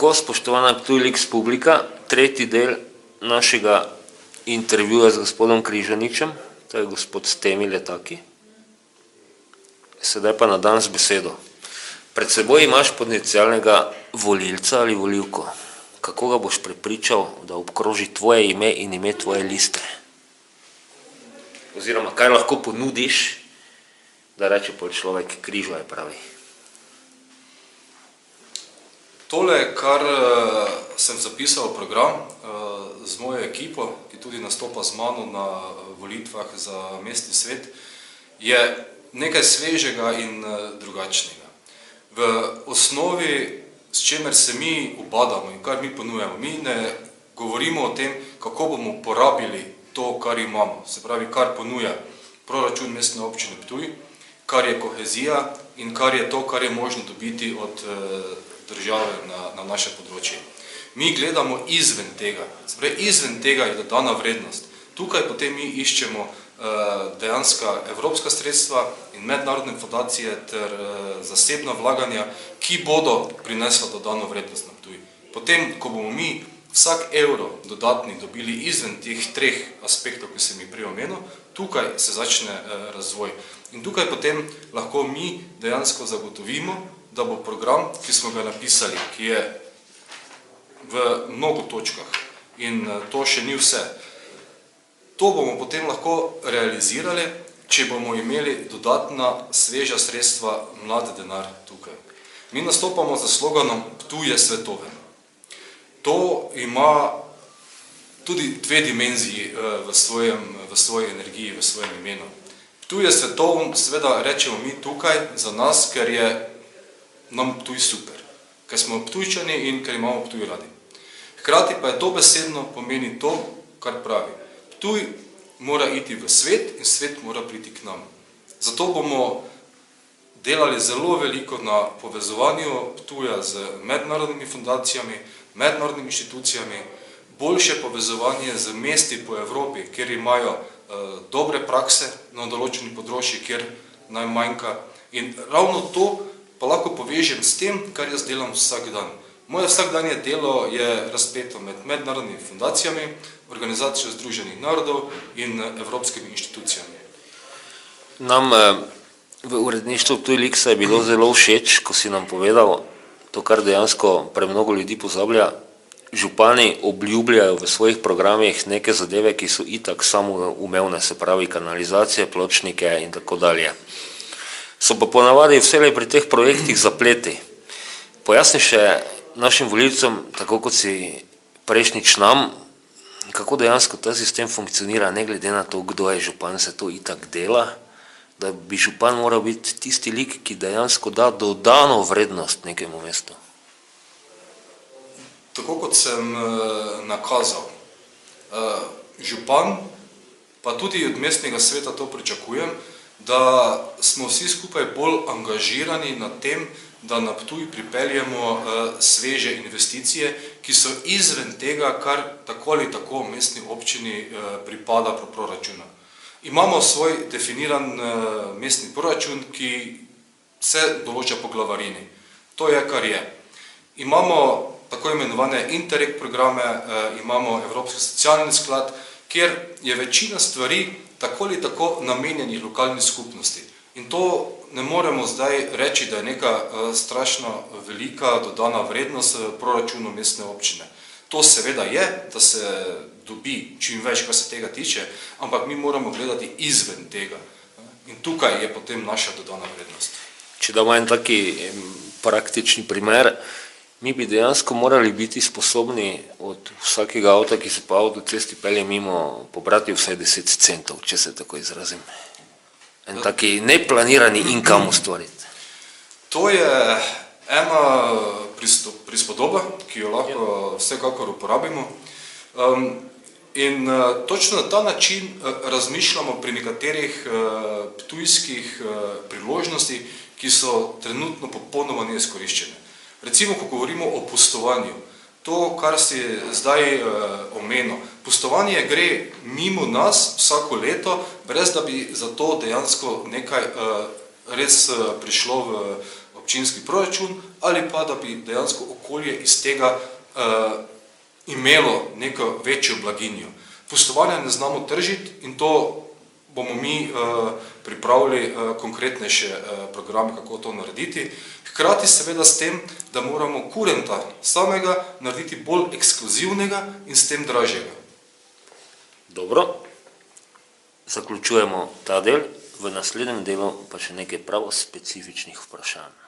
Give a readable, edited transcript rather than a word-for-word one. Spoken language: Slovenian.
tako, spoštovana Ptujlix publika, tretji del našega intervjuja z gospodom Križaničem, to je gospod Stemi Letaki. Sedaj pa na dan z besedo. Pred seboj imaš potencialnega volilca ali volivko. Kako ga boš prepričal, da obkroži tvoje ime in ime tvoje liste? Oziroma, kaj lahko ponudiš, da reče pol človek Križo je pravi? Tole, kar sem zapisal v program z mojo ekipo, ki tudi nastopa z mano na volitvah za mestni svet, je nekaj svežega in drugačnega. V osnovi, s čemer se mi ubadamo in kar mi ponujemo, mi ne govorimo o tem, kako bomo porabili to, kar imamo, se pravi, kar ponuja proračun mestne občine Ptuj, kar je kohezija in kar je to, kar je možno dobiti od države na naše področje. Mi gledamo izven tega, se pravi, izven tega je dodana vrednost. Tukaj potem mi iščemo dejanska evropska sredstva in mednarodne fundacije ter zasebna vlaganja, ki bodo prinesla dodano vrednost na Ptuj. Potem, ko bomo mi vsak evro dodatni dobili izven teh treh aspektov, ki sem jih prej omenil, tukaj se začne razvoj. In tukaj potem lahko mi dejansko zagotovimo, da bo program, ki smo ga napisali, ki je v mnogo točkah in to še ni vse, to bomo potem lahko realizirali, če bomo imeli dodatna sveža sredstva mlad denar tukaj. Mi nastopamo za sloganom Ptuj je svetoven. To ima tudi dve dimenziji v svoji energiji, v svojem imenu. Ptuj je svetoven, seveda rečemo mi tukaj za nas, ker je nam Ptuj super, ker smo Ptujčani in ker imamo Ptuj radi. Hkrati pa je dobesedno pomeni to, kar pravi. Ptuj mora iti v svet in svet mora priti k nam. Zato bomo delali zelo veliko na povezovanju Ptuja z mednarodnimi fundacijami, mednarodnimi inštitucijami, boljše povezovanje z mesti po Evropi, kjer imajo dobre prakse na določenih področjih, kjer naj manjka. In ravno to pa lahko povežem s tem, kar jaz delam vsak dan. Moje vsakdanje delo je razpeto med mednarodnimi fundacijami, Organizacijo Združenih narodov in evropskimi inštitucijami. Nam v uredništvu Ptujlixa je bilo zelo všeč, ko si nam povedal to, kar dejansko premnogo ljudi pozablja. Župani obljubljajo v svojih programih neke zadeve, ki so itak samoumevne, se pravi kanalizacije, pločnike in tako dalje. So pa ponavadi vselej pri teh projektih zapleti. Pojasni še našim volivcem, tako kot si prejšnjič nam, kako dejansko ta sistem funkcionira, ne glede na to, kdo je župan, se to itak dela, da bi župan moral biti tisti lik, ki dejansko da dodano vrednost nekemu mestu. Tako kot sem nakazal, župan, pa tudi od mestnega sveta to pričakujem, da smo vsi skupaj bolj angažirani na tem, da na Ptuj pripeljemo sveže investicije, ki so izven tega, kar tako ali tako mestni občini pripada po proračunu. Imamo svoj definiran mestni proračun, ki se določa po glavarini. To je, kar je. Imamo tako imenovane Interreg programe, imamo Evropski socialni sklad, kjer je večina stvari tako ali tako namenjenih lokalni skupnosti. In to ne moremo zdaj reči, da je neka strašno velika dodana vrednost v proračunu mestne občine. To seveda je, da se dobi čim več, kar se tega tiče, ampak mi moramo gledati izven tega. In tukaj je potem naša dodana vrednost. Če damo en taki praktični primer, mi bi dejansko morali biti sposobni od vsakega avta, ki se po avtocesti pelje mimo, pobrati vsaj 10 centov, če se tako izrazim. En taki neplanirani income ustvariti. To je ena prispodoba, ki jo lahko vsekakor uporabimo. In točno na ta način razmišljamo pri nekaterih ptujskih priložnostih, ki so trenutno popolnoma neizkoriščene. Recimo, ko govorimo o pustovanju, to, kar si zdaj omenil, pustovanje gre mimo nas vsako leto, brez da bi za to dejansko nekaj res prišlo v občinski proračun ali pa da bi dejansko okolje iz tega imelo neko večjo blaginjo. Pustovanja ne znamo tržiti in to bomo mi pripravili konkretnejše programe, kako to narediti. Hkrati seveda s tem, da moramo kurenta samega narediti bolj ekskluzivnega in s tem dražjega. Dobro, zaključujemo ta del, v naslednjem delu pa še nekaj prav specifičnih vprašanj.